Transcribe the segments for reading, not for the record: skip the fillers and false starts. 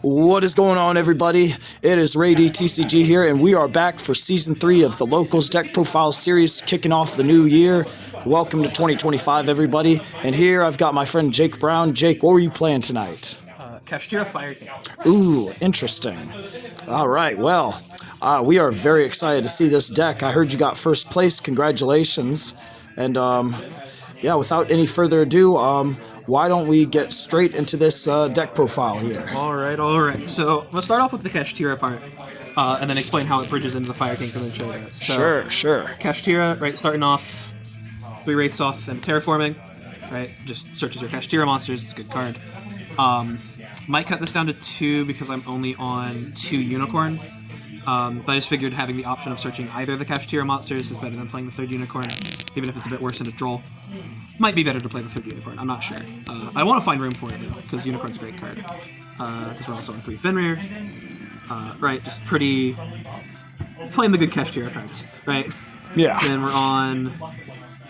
What is going on, everybody? It is RayD-TCG here, and we are back for Season 3 of the Locals Deck Profile Series, kicking off the new year. Welcome to 2025, everybody. And here I've got my friend Jake Brown. Jake, what were you playing tonight? Kashtira Fire King. Ooh, interesting. All right, well, we are very excited to see this deck. I heard you got first place. Congratulations. And, yeah, without any further ado, why don't we get straight into this deck profile here? All right. So let's start off with the Kashtira part, and then explain how it bridges into the Fire Kings and then show you. So, Sure. Kashtira, right, starting off, 3 Wraiths off and Terraforming, right, just searches your Kashtira monsters, it's a good card. Might cut this down to 2 because I'm only on 2 Unicorn, but I just figured having the option of searching either the Kashtira monsters is better than playing the 3rd Unicorn, even if it's a bit worse in a draw. Might be better to play the 3rd Unicorn, I'm not sure. I want to find room for it, though, because Unicorn's a great card. Because we're also on 3 Fenrir. Right, just pretty... playing the good Kashtira cards, right? Yeah. Then we're on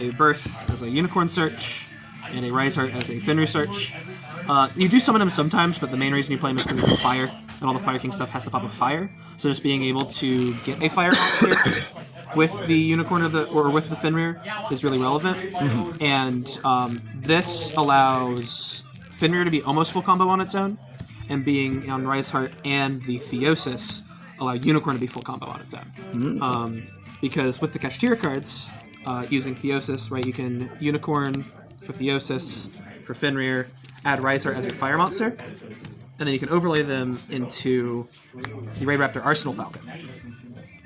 a Birth as a Unicorn search, and a Rise Heart as a Fenrir search. You do summon him sometimes, but the main reason you play him is because he's a fire, and all the Fire King stuff has to pop a fire. So just being able to get a fire monster with the Unicorn or with the Fenrir is really relevant. Mm-hmm. And this allows Fenrir to be almost full combo on its own, and being on Rise Heart and the Theosis allow Unicorn to be full combo on its own. Mm-hmm. Because with the Kashtira cards, using Theosis, right, you can Unicorn for Theosis, for Fenrir, add Rise Heart as your fire monster, and then you can overlay them into the Ray Raptor Arsenal Falcon.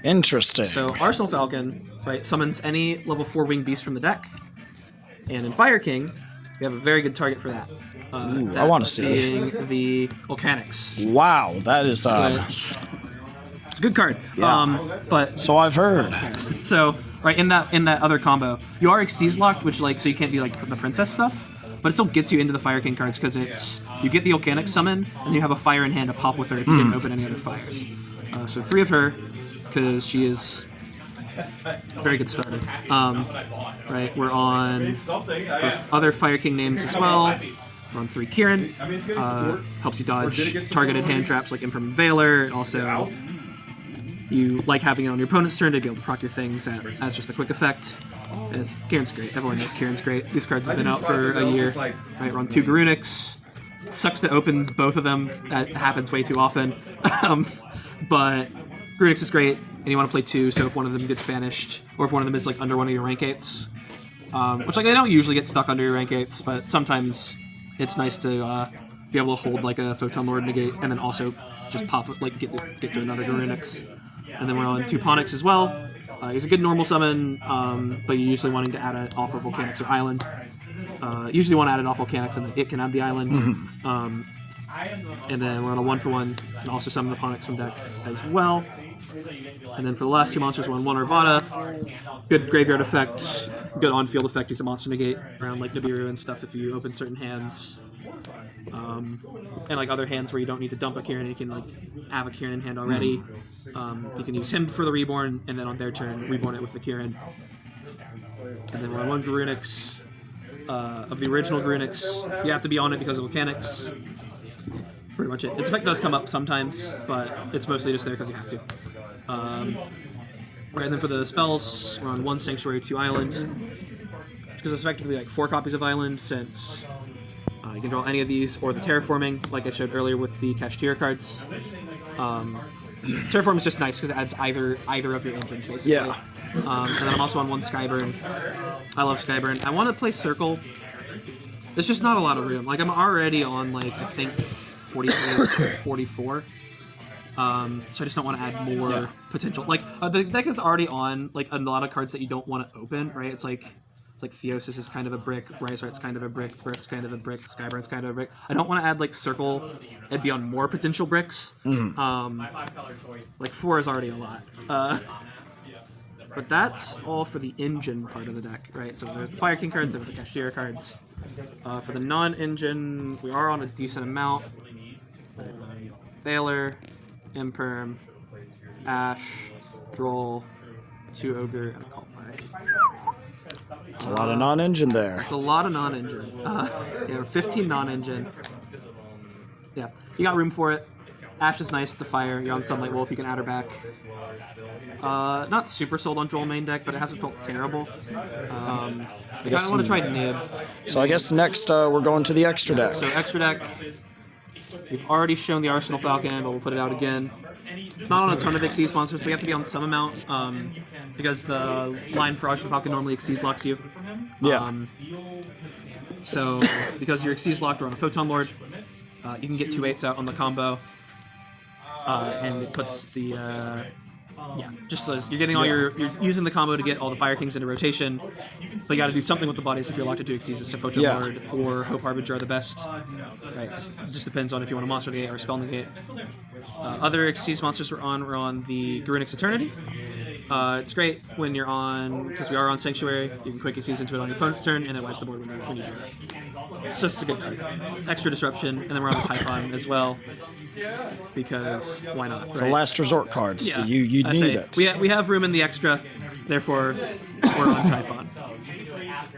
Interesting. So Arsenal Falcon, right, summons any level 4 winged beast from the deck, and in Fire King, we have a very good target for that. Ooh, I want to see being the Volcanics. Wow, that is Which, it's a good card. Yeah. But so I've heard. So right in that other combo, you are Xyz locked, which so you can't do like the princess stuff, but it still gets you into the Fire King cards because you get the Volcanic summon and you have a fire in hand to pop with her if you didn't open any other fires. So 3 of her, because she is a very good starter. Right, we're on for other Fire King names as well. We're on 3 Kieran. Helps you dodge targeted hand traps like Impermanent Veiler, and also you like having it on your opponent's turn to be able to proc your things as just a quick effect. As Kieran's great. Everyone knows Kieran's great. These cards have been out for a year. Right, we're on 2 Garunics. It sucks to open both of them. That happens way too often. But Garunics is great, and you want to play 2, so if one of them gets banished, or if one of them is like under one of your rank 8s, which like they don't usually get stuck under your rank 8s, but sometimes it's nice to be able to hold like a Photon Lord negate, and then also just pop it, like get to another Garunics. And then we're on 2 Ponyx as well. He's a good normal summon, but you're usually wanting to add it off of Volcanics or Island. Usually want to add it off Volcanics, and then it can add the Island. And then we're on a 1-for-1, and also summon the Ponyx from deck as well. And then for the last 2 monsters, we're on 1 Arvada. Good graveyard effect, good on-field effect. Use a monster negate around like Nibiru and stuff if you open certain hands. And like other hands where you don't need to dump a Kieran, you can like have a Kieran in hand already. You can use him for the Reborn, and then on their turn, Reborn it with the Kieran. And then we're on 1 Garunix. Of the original Garunix, you have to be on it because of Volcanics. Pretty much it. Its effect does come up sometimes, but it's mostly just there because you have to. Right, and then for the spells, we're on 1 Sanctuary, 2 Island. Because it's effectively like 4 copies of Island, since you can draw any of these, or the Terraforming, like I showed earlier with the Kashtira cards. Terraform is just nice because it adds either of your engines, basically. Yeah. And then I'm also on 1 Skyburn. I love Skyburn. I want to play Circle. There's just not a lot of room. Like, I'm already on, like, I think 43 or 44. So I just don't want to add more potential. Like, the deck is already on, like, a lot of cards that you don't want to open, right? It's like Theosis is kind of a brick, Rise Heart's kind of a brick, Birth's kind of a brick, Skyburn's kind of a brick. I don't want to add, like, Circle and be on more potential bricks. Like, 4 is already a lot. But that's all for the engine part of the deck, right? So there's the Fire King cards, there's the Kashtira cards. For the non-engine, we are on a decent amount. Veiler, Imperm, Ash, Droll, 2 Ogre, and a Cult. It's a lot of non-engine there. It's a lot of non-engine. 15 non-engine. Yeah, you got room for it. Ash is nice. It's a fire. You're on Sunlight Wolf. You can add her back. Not super sold on Droll main deck, but it hasn't felt terrible. I kind of want to try Nib. So I guess next we're going to the extra deck. So extra deck. We've already shown the Arsenal Falcon, but we'll put it out again. Not on a ton of Xyz monsters, but you have to be on some amount because the line for Arsenal Falcon normally Xyz locks you. Yeah. So because you're Xyz locked or on a Photon Lord, you can get 2 8s out on the combo. And it puts the just so you're getting all you're using the combo to get all the Fire Kings into rotation. So you got to do something with the bodies if you're locked into Xyz. So Photon Lord or Hope Harbinger are the best. Right, it just depends on if you want a monster negate or a spell negate. Other Xyz monsters we're on the Garunix Eternity. It's great when you're on, because we are on Sanctuary, you can quick Xyz into it on your opponent's turn, and it wipes the board when you do it. So it's a good card. Extra disruption, and then we're on the Typhon as well, because why not, right? So last resort cards, Yeah, so you need it. We have room in the extra, therefore we're on Typhon.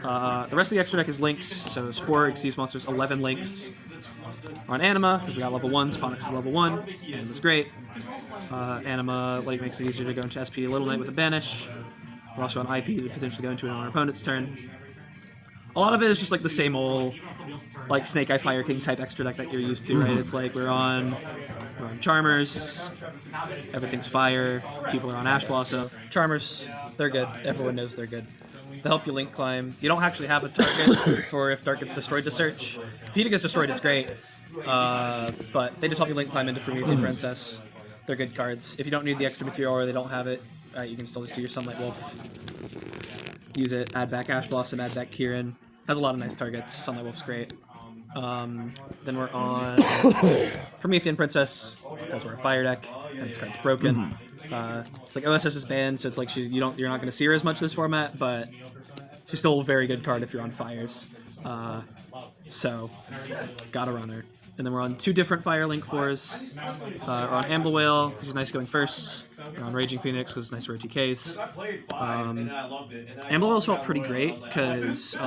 The rest of the extra deck is links, so there's 4 Xyz monsters, 11 links. We're on Anima, because we got level 1, Sponix is level 1, and it's great. Anima makes it easier to go into SP Little Knight with a Banish. We're also on IP to potentially go into it on our opponent's turn. A lot of it is just like the same old Snake Eye Fire King type extra deck that you're used to, right? It's like we're on Charmers, everything's fire, people are on Ash Blossom. Charmers, they're good. Everyone knows they're good. They help you link climb. You don't actually have a target for if Dark gets destroyed to search. If Vita gets destroyed, it's great. But they just help you link climb into Promethean Princess. They're good cards. If you don't need the extra material or they don't have it, you can still just do your Sunlight Wolf. Use it, add back Ash Blossom, add back Kieran. Has a lot of nice targets. Sunlight Wolf's great. Then we're on Promethean Princess. That's our fire deck, and this card's broken. It's like OSS is banned, so it's like you're not going to see her as much this format, but she's still a very good card if you're on fires. So gotta run her. And then we're on 2 different Fire Link 4s. We're on Amble Whale, because it's nice going first. We're on Raging Phoenix, because it's nice for OTKs. Amble Whale's felt pretty great, because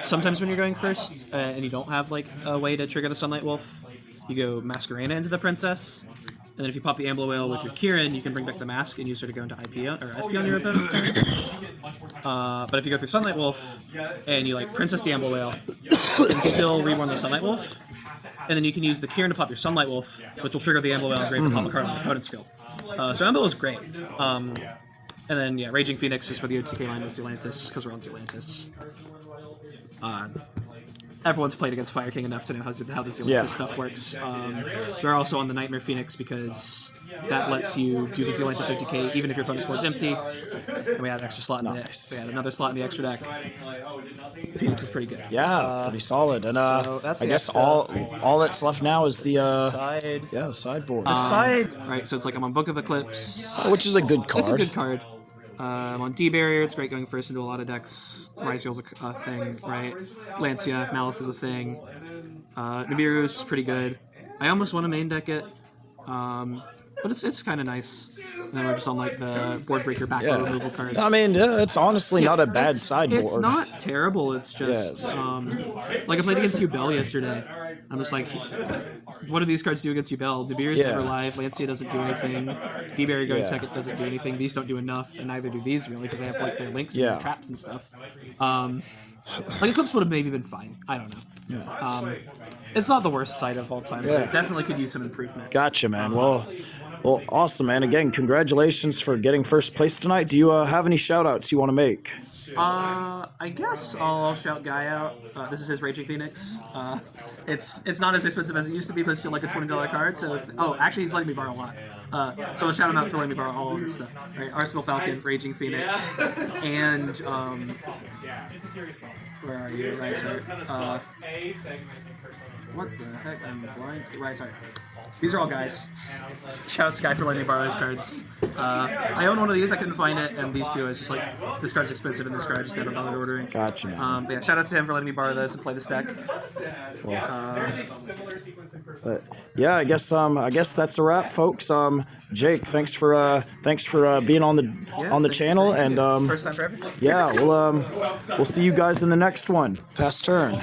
sometimes when you're going first, and you don't have a way to trigger the Sunlight Wolf, you go Masquerena into the Princess. And then if you pop the Amble Whale with your Kieran, you can bring back the Mask and use her to go into IP or SP on your opponent's turn. But if you go through Sunlight Wolf and you Princess the Amble Whale, you can still reborn the Sunlight Wolf. And then you can use the Kieran to pop your Sunlight Wolf, which will trigger the Amble Whale and grave the pop a card on the opponent's field. So Amble is great. And then Raging Phoenix is for the OTK line with Zealantis, because we're on Zealantis. Everyone's played against Fire King enough to know how the Zealantis stuff works. We're also on the Nightmare Phoenix because that lets you do the Zealantis OTK even if your opponent's board is empty. And we had an extra slot in it. We had another slot in the extra deck. Phoenix is pretty good. Yeah, pretty solid. And so that's I guess all that's left now is the side. Yeah, sideboard. The side. Right, so it's I'm on Book of Eclipse, which is a good card. It's a good card. I'm on D-Barrier, it's great going first into a lot of decks. Ryzeal's a thing, right? Lancia, Malice is a thing. Nibiru is just pretty good. I almost want to main deck it, but it's kind of nice. And then we're just on the board breaker back removal cards. I mean, it's honestly not a bad sideboard. It's not terrible, it's just, I played against Yubel yesterday. I'm just what do these cards do against Yubel? Nibiru's never live, Lancia doesn't do anything, D-Barrier going second doesn't do anything, these don't do enough, and neither do these really, because they have their links and their traps and stuff. Eclipse would have maybe been fine, I don't know. It's not the worst side of all time, but it definitely could use some improvement. Gotcha, man. Well, awesome, man. Again, congratulations for getting first place tonight. Do you have any shout-outs you want to make? I guess I'll shout Guy out. This is his Raging Phoenix. It's not as expensive as it used to be, but it's still a $20 card. So actually he's letting me borrow a lot. So I'll shout him out for letting me borrow all of this stuff. Right, Arsenal Falcon, Raging Phoenix, and where are you? Right, sorry. What the heck? I'm blind. Right, sorry. These are all guys. Shout out to Sky for letting me borrow those cards. I own one of these, I couldn't find it, and these two, it's just this card's expensive and this card I just never bothered ordering. Gotcha, man. But yeah, shout out to him for letting me borrow this and play this deck. But yeah, I guess that's a wrap, folks. Jake, thanks for being on the channel, and first time for everything. Yeah, we'll see you guys in the next one. Pass turn.